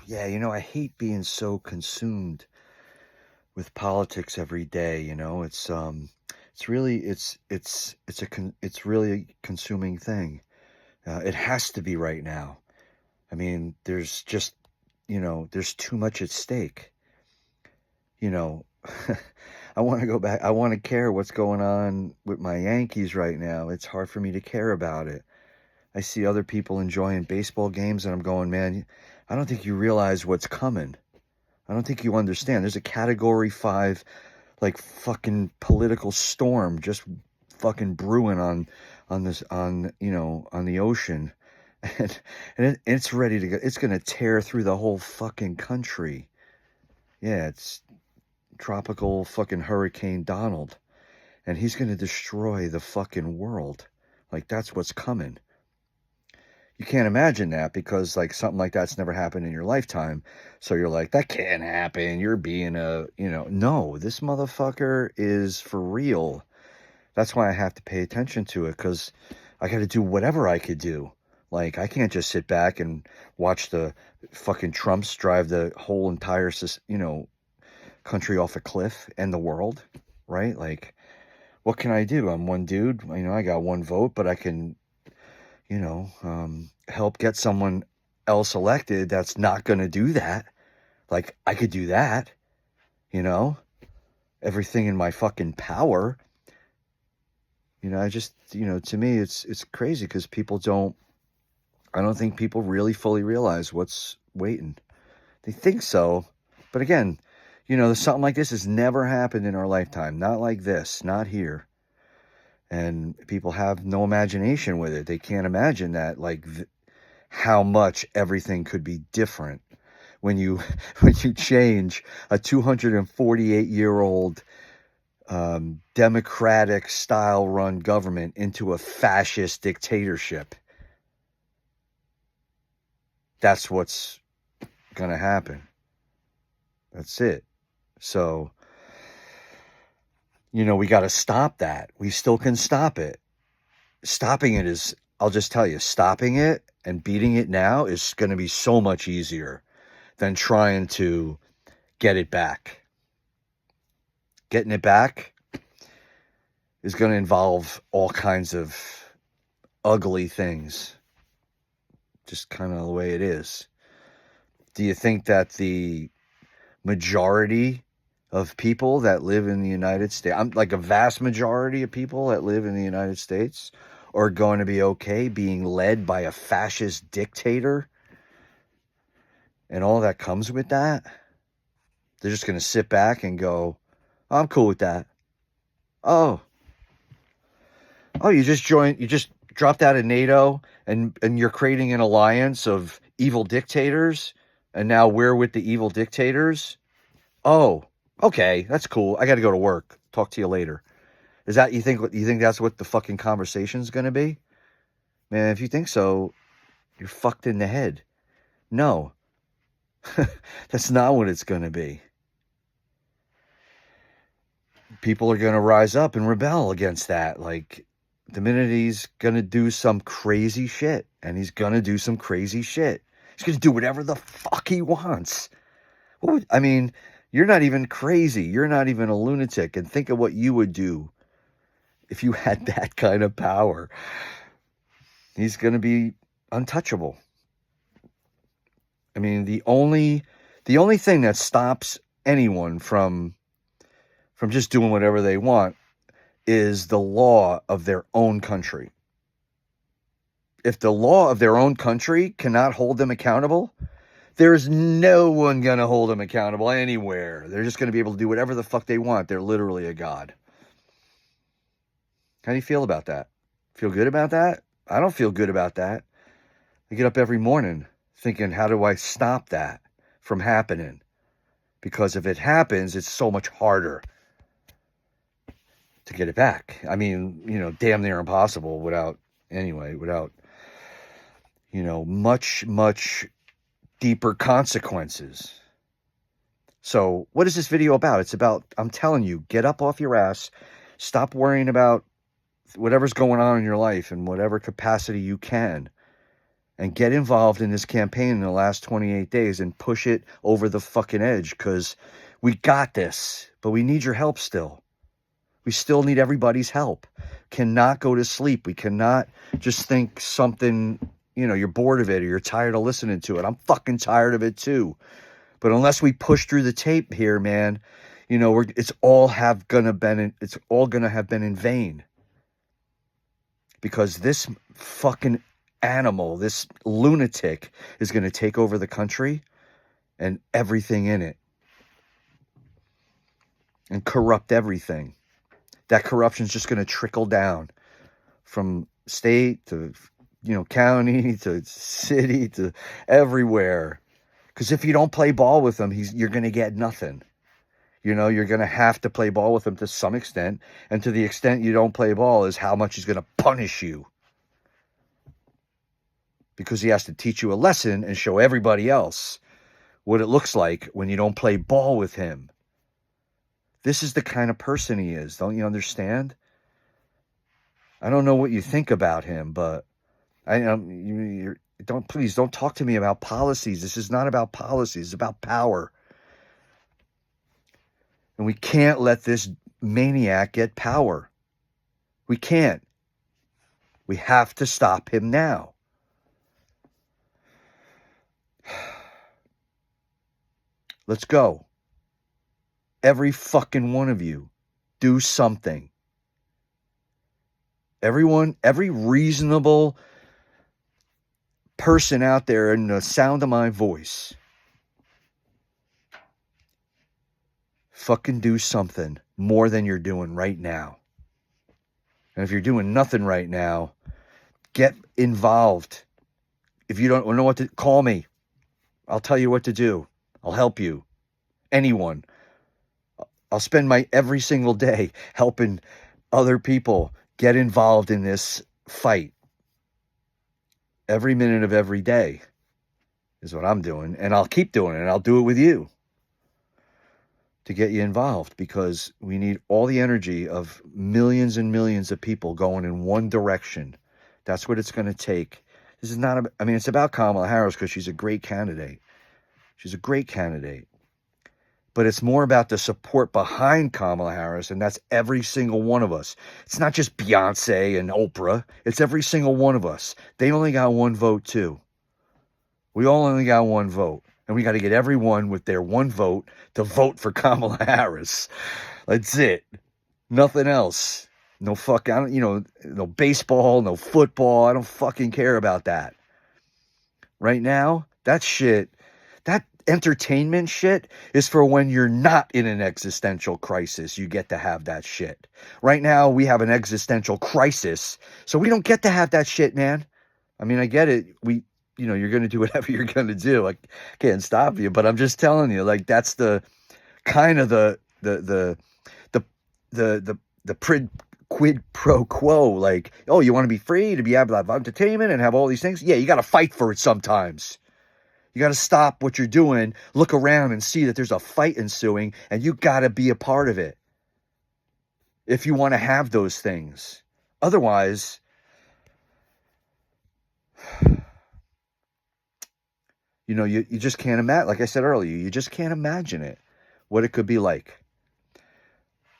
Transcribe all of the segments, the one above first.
Yeah, I hate being so consumed with politics every day, it's really it's really a consuming thing. It has to be right now. I mean, there's just, there's too much at stake. You know, I want to go back. I want to care what's going on with my Yankees right now. It's hard for me to care about it. I see other people enjoying baseball games and I'm going, man, I don't think you realize what's coming. I don't think you understand. There's a category 5 like fucking political storm just fucking brewing on this on on the ocean. and it's ready to go. It's going to tear through the whole fucking country. Yeah, it's tropical fucking Hurricane Donald, and he's going to destroy the fucking world. Like, that's what's coming. You can't imagine that because, like, something like that's never happened in your lifetime. So you're like, that can't happen. You're being no, this motherfucker is for real. That's why I have to pay attention to it, because I got to do whatever I could do. Like, I can't just sit back and watch the fucking Trumps drive the whole entire, country off a cliff and the world, right? Like, what can I do? I'm one dude. I got one vote, but I can help get someone else elected that's not going to do that. Like, I could do that, everything in my fucking power. I just, to me, it's crazy because I don't think people really fully realize what's waiting. They think so. But again, something like this has never happened in our lifetime. Not like this, not here. And people have no imagination with it. They can't imagine that, like, how much everything could be different when you change a 248-year-old democratic style run government into a fascist dictatorship. That's what's going to happen. That's it. So, we got to stop that. We still can stop it. Stopping it is, I'll just tell you, stopping it and beating it now is going to be so much easier than trying to get it back. Getting it back is going to involve all kinds of ugly things. Just kind of the way it is. Do you think that the majority of people that live in the United States, I'm like a vast majority of people that live in the United States, are going to be okay being led by a fascist dictator and all that comes with that? They're just going to sit back and go, oh, I'm cool with that. Oh, you just dropped out of NATO and you're creating an alliance of evil dictators, and now we're with the evil dictators? Oh, okay, that's cool. I got to go to work. Talk to you later. Is that, you think that's what the fucking conversation's going to be? Man, if you think so, you're fucked in the head. No. That's not what it's going to be. People are going to rise up and rebel against that. Like, the minute he's going to do some crazy shit, and he's going to do some crazy shit. He's going to do whatever the fuck he wants. You're not even crazy. You're not even a lunatic. And think of what you would do if you had that kind of power. He's going to be untouchable. I mean, the only thing that stops anyone from just doing whatever they want is the law of their own country. If the law of their own country cannot hold them accountable, there's no one going to hold them accountable anywhere. They're just going to be able to do whatever the fuck they want. They're literally a god. How do you feel about that? Feel good about that? I don't feel good about that. I get up every morning thinking, how do I stop that from happening? Because if it happens, it's so much harder to get it back. I mean, damn near impossible without much, much deeper consequences. So what is this video about? It's about, I'm telling you, get up off your ass, stop worrying about whatever's going on in your life in whatever capacity you can, and get involved in this campaign in the last 28 days and push it over the fucking edge, because we got this, but we need your help still. We still need everybody's help. Cannot go to sleep. We cannot just think something, you're bored of it or you're tired of listening to it. I'm fucking tired of it too. But unless we push through the tape here, man, it's all gonna have been in vain. Because this fucking animal, this lunatic, is gonna take over the country and everything in it and corrupt everything. That corruption's just gonna trickle down from state to county to city to everywhere. Because if you don't play ball with him, you're going to get nothing. You're going to have to play ball with him to some extent. And to the extent you don't play ball is how much he's going to punish you. Because he has to teach you a lesson and show everybody else what it looks like when you don't play ball with him. This is the kind of person he is. Don't you understand? I don't know what you think about him, but please don't talk to me about policies. This is not about policies. It's about power. And we can't let this maniac get power. We can't. We have to stop him now. Let's go. Every fucking one of you, do something. Every reasonable person out there in the sound of my voice, fucking do something more than you're doing right now. And if you're doing nothing right now, get involved. If you don't know what to, call me. I'll tell you what to do. I'll help you. Anyone. I'll spend my every single day helping other people get involved in this fight. Every minute of every day is what I'm doing. And I'll keep doing it. And I'll do it with you to get you involved, because we need all the energy of millions and millions of people going in one direction. That's what it's going to take. This is not, it's about Kamala Harris because she's a great candidate. She's a great candidate. But it's more about the support behind Kamala Harris, and that's every single one of us. It's not just Beyonce and Oprah. It's every single one of us. They only got one vote, too. We all only got one vote. And we got to get everyone with their one vote to vote for Kamala Harris. That's it. Nothing else. No no baseball, no football. I don't fucking care about that. Right now, that shit, that entertainment shit is for when you're not in an existential crisis. You get to have that shit. Right now, we have an existential crisis, so we don't get to have that shit, man. I get it. You're going to do whatever you're going to do. I can't stop you, but I'm just telling you, that's the kind of the quid pro quo. Oh, you want to be free to be able to have entertainment and have all these things? Yeah, you got to fight for it sometimes. You got to stop what you're doing, look around and see that there's a fight ensuing, and you got to be a part of it if you want to have those things. Otherwise, you just can't imagine, like I said earlier, you just can't imagine it, what it could be like.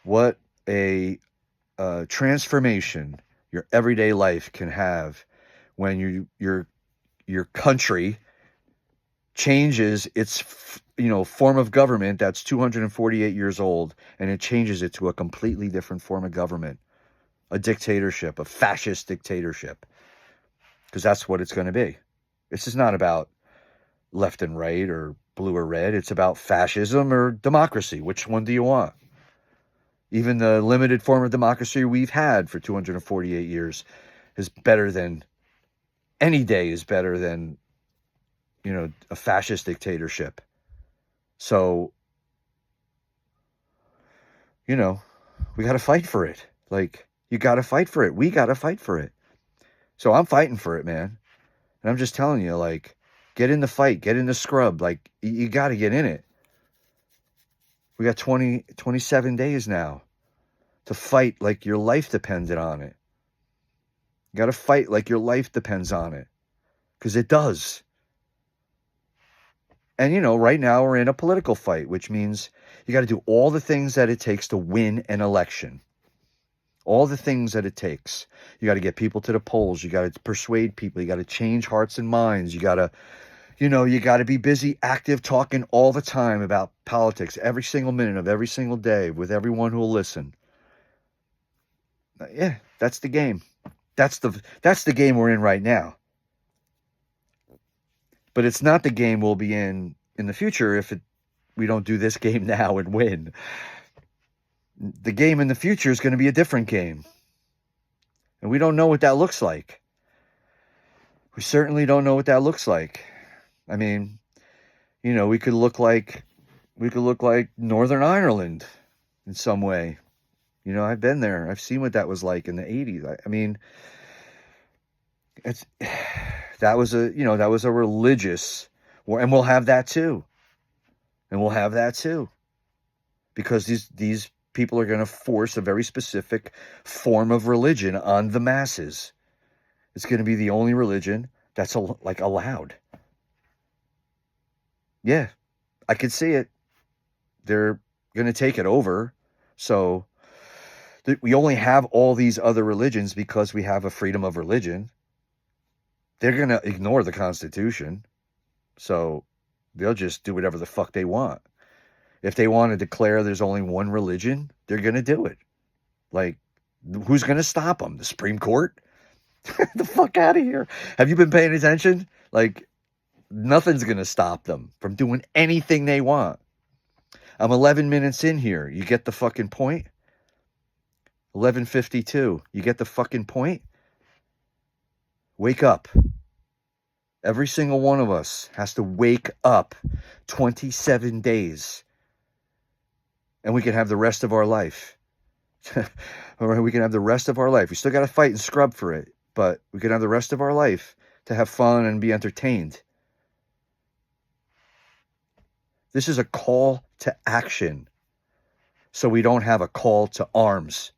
What a transformation your everyday life can have when your country changes its form of government that's 248 years old, and it changes it to a completely different form of government, a dictatorship, a fascist dictatorship, because that's what it's going to be. This is not about left and right or blue or red. It's about fascism or democracy. Which one do you want? Even the limited form of democracy we've had for 248 years is better than, any day is better than, a fascist dictatorship. So, we got to fight for it. You got to fight for it. We got to fight for it. So I'm fighting for it, man. And I'm just telling you, get in the fight, get in the scrub. You got to get in it. We got 27 days now to fight like your life depended on it. You got to fight like your life depends on it. because it does. And, you know, right now we're in a political fight, which means you got to do all the things that it takes to win an election. All the things that it takes. You got to get people to the polls. You got to persuade people. You got to change hearts and minds. You got to, you know, you got to be busy, active, talking all the time about politics, every single minute of every single day with everyone who will listen. Yeah, that's the game. That's the game we're in right now. But it's not the game we'll be in the future if we don't do this game now and win. The game in the future is going to be a different game. And we don't know what that looks like. We certainly don't know what that looks like. I mean, you know, we could look like Northern Ireland in some way. You know, I've been there. I've seen what that was like in the 80s. I mean, that was a religious war, and we'll have that too. Because these people are going to force a very specific form of religion on the masses. It's going to be the only religion that's allowed. Yeah, I could see it. They're going to take it over. So we only have all these other religions because we have a freedom of religion. They're going to ignore the Constitution. So they'll just do whatever the fuck they want. If they want to declare there's only one religion, they're going to do it. Like, who's going to stop them? The Supreme Court? The fuck out of here. Have you been paying attention? Like, nothing's going to stop them from doing anything they want. I'm 11 minutes in here. You get the fucking point? 11:52. You get the fucking point? Wake up. Every single one of us has to wake up 27 days. And we can have the rest of our life. Or we can have the rest of our life. We still got to fight and scrub for it. But we can have the rest of our life to have fun and be entertained. This is a call to action. So we don't have a call to arms.